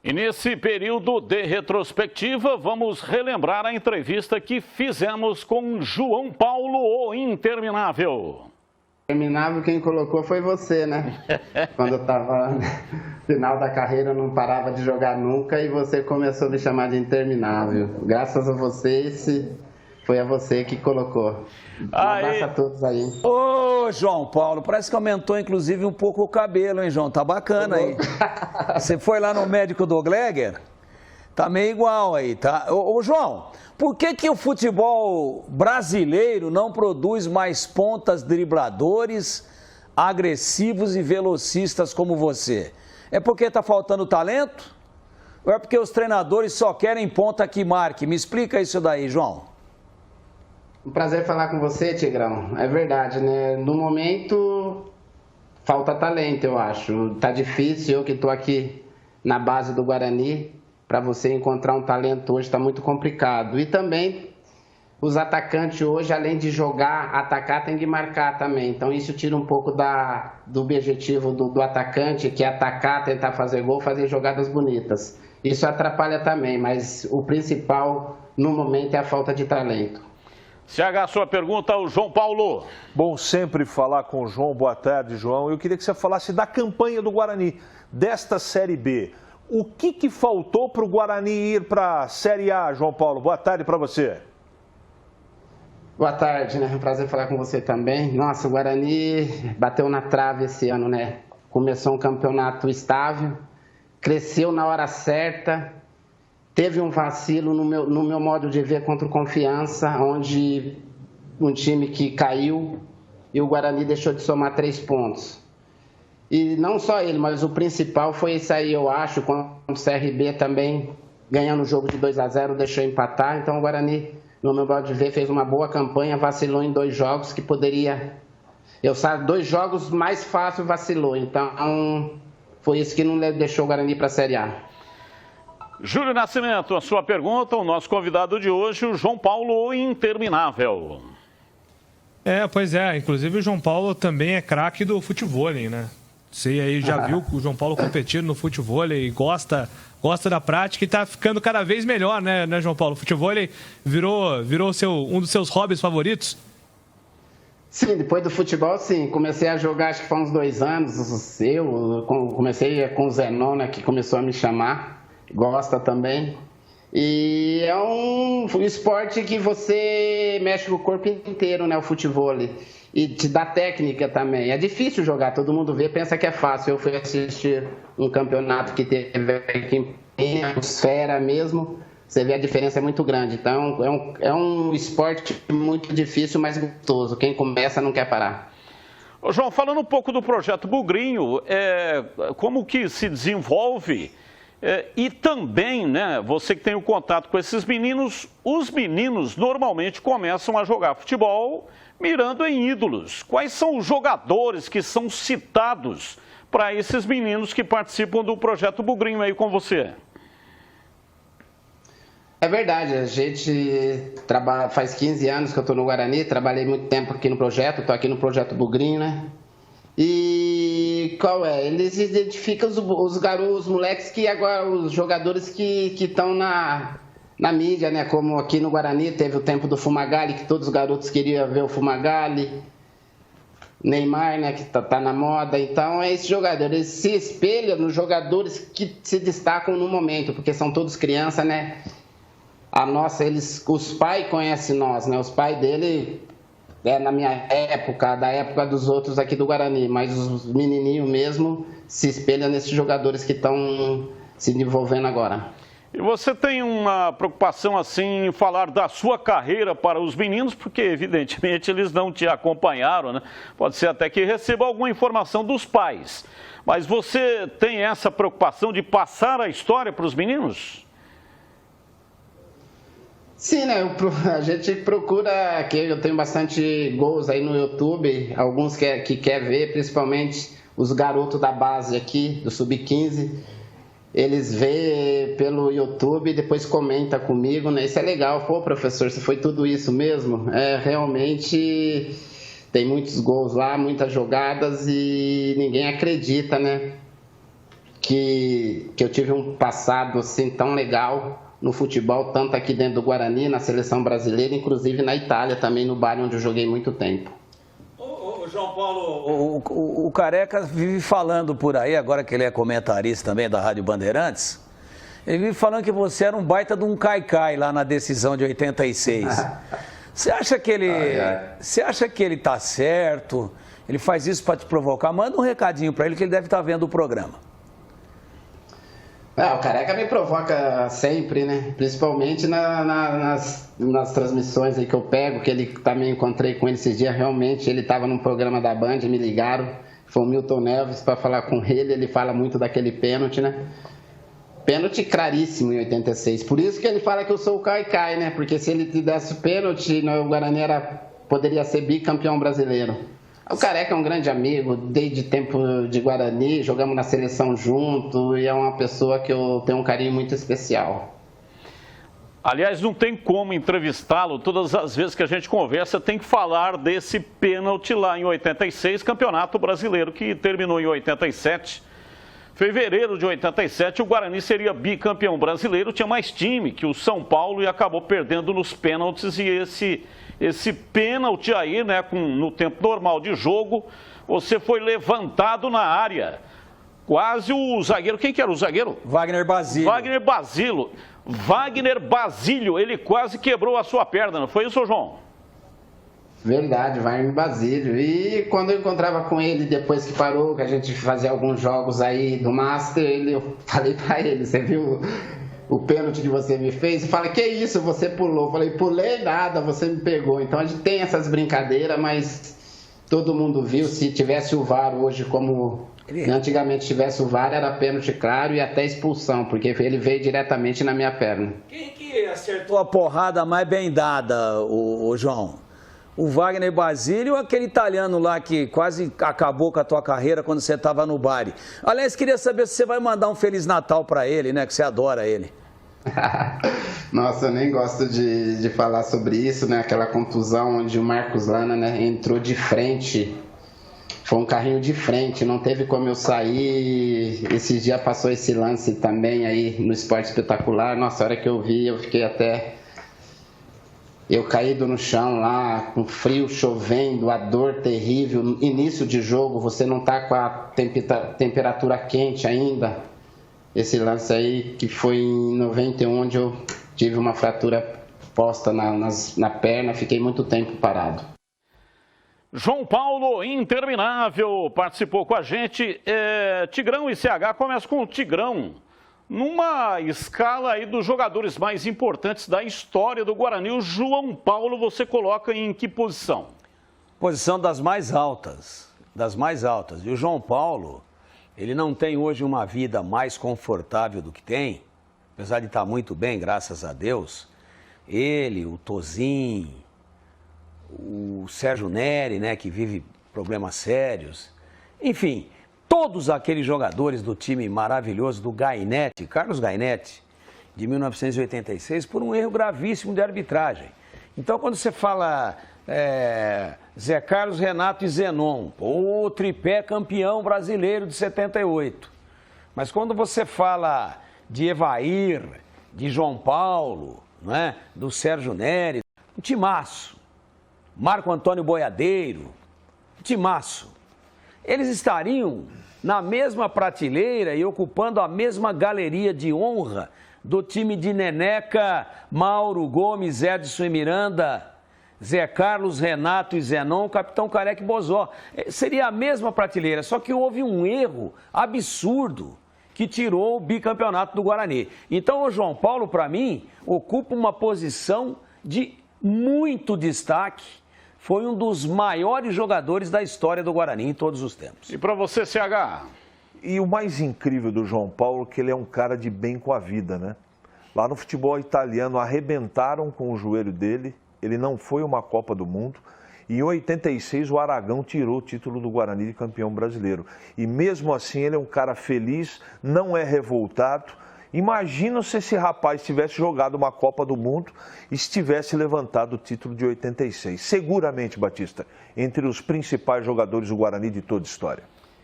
E nesse período de retrospectiva, vamos relembrar a entrevista que fizemos com João Paulo, o Interminável. Interminável quem colocou foi você, né? Quando eu estava no final da carreira, eu não parava de jogar nunca e você começou a me chamar de Interminável. Graças a você, foi a você que colocou. Um abraço a todos aí. Ô, João Paulo, parece que aumentou inclusive um pouco o cabelo, hein, João? Tá bacana aí. Você foi lá no médico do Gleger? Tá meio igual aí, tá? Ô, João, por que o futebol brasileiro não produz mais pontas dribladores, agressivos e velocistas como você? É porque tá faltando talento? Ou é porque os treinadores só querem ponta que marque? Me explica isso daí, João. Um prazer falar com você, Tigrão. É verdade, né? No momento, falta talento, eu acho. Tá difícil, eu que estou aqui na base do Guarani, para você encontrar um talento hoje está muito complicado. E também, os atacantes hoje, além de jogar, atacar, tem que marcar também. Então, isso tira um pouco do objetivo do atacante, que é atacar, tentar fazer gol, fazer jogadas bonitas. Isso atrapalha também, mas o principal, no momento, é a falta de talento. CH, sua pergunta ao João Paulo. Bom sempre falar com o João. Boa tarde, João. Eu queria que você falasse da campanha do Guarani, desta Série B. O que faltou para o Guarani ir para a Série A, João Paulo? Boa tarde para você. Boa tarde, né? É um prazer falar com você também. Nossa, o Guarani bateu na trave esse ano, né? Começou um campeonato estável, cresceu na hora certa. Teve um vacilo no meu modo de ver contra o Confiança, onde um time que caiu e o Guarani deixou de somar 3 pontos. E não só ele, mas o principal foi isso aí, eu acho, quando o CRB também, ganhando o jogo de 2-0, deixou empatar. Então o Guarani, no meu modo de ver, fez uma boa campanha, vacilou em 2 jogos que poderia... 2 jogos mais fácil vacilou, então foi isso que não deixou o Guarani para a Série A. Júlio Nascimento, a sua pergunta, o nosso convidado de hoje, o João Paulo, o Interminável. Pois é, inclusive o João Paulo também é craque do futevôlei, né? Você aí já viu o João Paulo competindo no futevôlei, gosta da prática e tá ficando cada vez melhor, né, João Paulo? O futevôlei virou um dos seus hobbies favoritos? Sim, depois do futebol, sim. Comecei a jogar, acho que foi uns 2 anos, comecei com o Zenon, né, que começou a me chamar. Gosta também. E é um esporte que você mexe com o corpo inteiro, né? O futevôlei. E te dá técnica também. É difícil jogar, todo mundo vê, pensa que é fácil. Eu fui assistir um campeonato que teve aqui em atmosfera mesmo. Você vê a diferença é muito grande. Então é um esporte muito difícil, mas gostoso. Quem começa não quer parar. Ô, João, falando um pouco do projeto Bugrinho, como que se desenvolve? E também, né, você que tem o contato com esses meninos, os meninos normalmente começam a jogar futebol mirando em ídolos. Quais são os jogadores que são citados para esses meninos que participam do projeto Bugrinho aí com você? É verdade, a gente trabalha, faz 15 anos que eu estou no Guarani, trabalhei muito tempo aqui no projeto, estou aqui no projeto Bugrinho, né? E qual é? Eles identificam os garotos, os moleques que agora, os jogadores que estão na mídia, né? Como aqui no Guarani teve o tempo do Fumagalli, que todos os garotos queriam ver o Fumagalli, Neymar, né? Que tá na moda. Então é esse jogador, ele se espelha nos jogadores que se destacam no momento, porque são todos crianças, né? Os pais conhecem nós, né? Os pais dele... na minha época, da época dos outros aqui do Guarani, mas os menininhos mesmo se espelham nesses jogadores que estão se desenvolvendo agora. E você tem uma preocupação assim em falar da sua carreira para os meninos, porque evidentemente eles não te acompanharam, né? Pode ser até que receba alguma informação dos pais, mas você tem essa preocupação de passar a história para os meninos? Sim, né? A gente procura, que eu tenho bastante gols aí no YouTube, alguns que quer ver, principalmente os garotos da base aqui, do Sub-15, eles vê pelo YouTube e depois comenta comigo, né? Isso é legal. Pô, professor, se foi tudo isso mesmo? Realmente tem muitos gols lá, muitas jogadas e ninguém acredita, né? que eu tive um passado assim tão legal no futebol, tanto aqui dentro do Guarani, na seleção brasileira, inclusive na Itália também, no Bari, onde eu joguei muito tempo. Ô, João Paulo, o Careca vive falando por aí, agora que ele é comentarista também da Rádio Bandeirantes, ele vive falando que você era um baita de um caicai lá na decisão de 86. Você acha que ele tá certo? Ele faz isso para te provocar? Manda um recadinho para ele que ele deve estar vendo o programa. O Careca me provoca sempre, né? Principalmente nas transmissões aí que eu pego, que ele também encontrei com ele esses dias. Realmente, ele estava num programa da Band, me ligaram. Foi o Milton Neves para falar com ele. Ele fala muito daquele pênalti, né? Pênalti claríssimo em 86. Por isso que ele fala que eu sou o Caicai, né? Porque se ele te desse o pênalti, o Guarani poderia ser bicampeão brasileiro. O Careca é um grande amigo, desde tempo de Guarani, jogamos na seleção junto e é uma pessoa que eu tenho um carinho muito especial. Aliás, não tem como entrevistá-lo, todas as vezes que a gente conversa tem que falar desse pênalti lá em 86, Campeonato Brasileiro, que terminou em 87. Fevereiro de 87, o Guarani seria bicampeão brasileiro, tinha mais time que o São Paulo e acabou perdendo nos pênaltis. E esse pênalti aí, né, no tempo normal de jogo, você foi levantado na área. Quase o zagueiro, quem que era o zagueiro? Wagner Basílio. Wagner Basílio, ele quase quebrou a sua perna, não foi isso, João? Verdade, Wagner Basílio. E quando eu encontrava com ele, depois que parou, que a gente fazia alguns jogos aí do Master, eu falei pra ele, você viu o pênalti que você me fez? Ele fala, que isso, você pulou? Eu falei, pulei nada, você me pegou. Então a gente tem essas brincadeiras, mas todo mundo viu. Se tivesse o VAR hoje, como antigamente tivesse o VAR, era pênalti claro e até expulsão, porque ele veio diretamente na minha perna. Quem que acertou a porrada mais bem dada, o João? O Wagner Basílio ou aquele italiano lá que quase acabou com a tua carreira quando você estava no Bari? Aliás, queria saber se você vai mandar um Feliz Natal para ele, né? Que você adora ele. Nossa, eu nem gosto de falar sobre isso, né? Aquela contusão onde o Marcos Lana, né, entrou de frente. Foi um carrinho de frente, não teve como eu sair. Esses dias passou esse lance também aí no Esporte Espetacular. Nossa, a hora que eu vi, eu fiquei até... Eu caído no chão lá, com frio, chovendo, a dor terrível. Início de jogo, você não tá com a temperatura quente ainda. Esse lance aí que foi em 91, onde eu tive uma fratura posta na perna, fiquei muito tempo parado. João Paulo, interminável, participou com a gente. Tigrão e CH, começa com o Tigrão. Numa escala aí dos jogadores mais importantes da história do Guarani, o João Paulo você coloca em que posição? Posição das mais altas, E o João Paulo, ele não tem hoje uma vida mais confortável do que tem, apesar de estar muito bem, graças a Deus. Ele, o Tozin, o Sérgio Neri, né, que vive problemas sérios, enfim... Todos aqueles jogadores do time maravilhoso do Gainetti, Carlos Gainetti, de 1986, por um erro gravíssimo de arbitragem. Então, quando você fala Zé Carlos, Renato e Zenon, o tripé campeão brasileiro de 78. Mas quando você fala de Evair, de João Paulo, né, do Sérgio Neri, um timaço, Marco Antônio Boiadeiro, um timaço. Eles estariam na mesma prateleira e ocupando a mesma galeria de honra do time de Neneca, Mauro, Gomes, Edson e Miranda, Zé Carlos, Renato e Zenon, Capitão Careca e Bozó. Seria a mesma prateleira, só que houve um erro absurdo que tirou o bicampeonato do Guarani. Então o João Paulo, para mim, ocupa uma posição de muito destaque. Foi um dos maiores jogadores da história do Guarani em todos os tempos. E para você, CH? E o mais incrível do João Paulo é que ele é um cara de bem com a vida, né? Lá no futebol italiano arrebentaram com o joelho dele, ele não foi uma Copa do Mundo. E em 86 o Aragão tirou o título do Guarani de campeão brasileiro. E mesmo assim ele é um cara feliz, não é revoltado. Imagina se esse rapaz tivesse jogado uma Copa do Mundo e tivesse levantado o título de 86. Seguramente, Batista, entre os principais jogadores do Guarani de toda a história.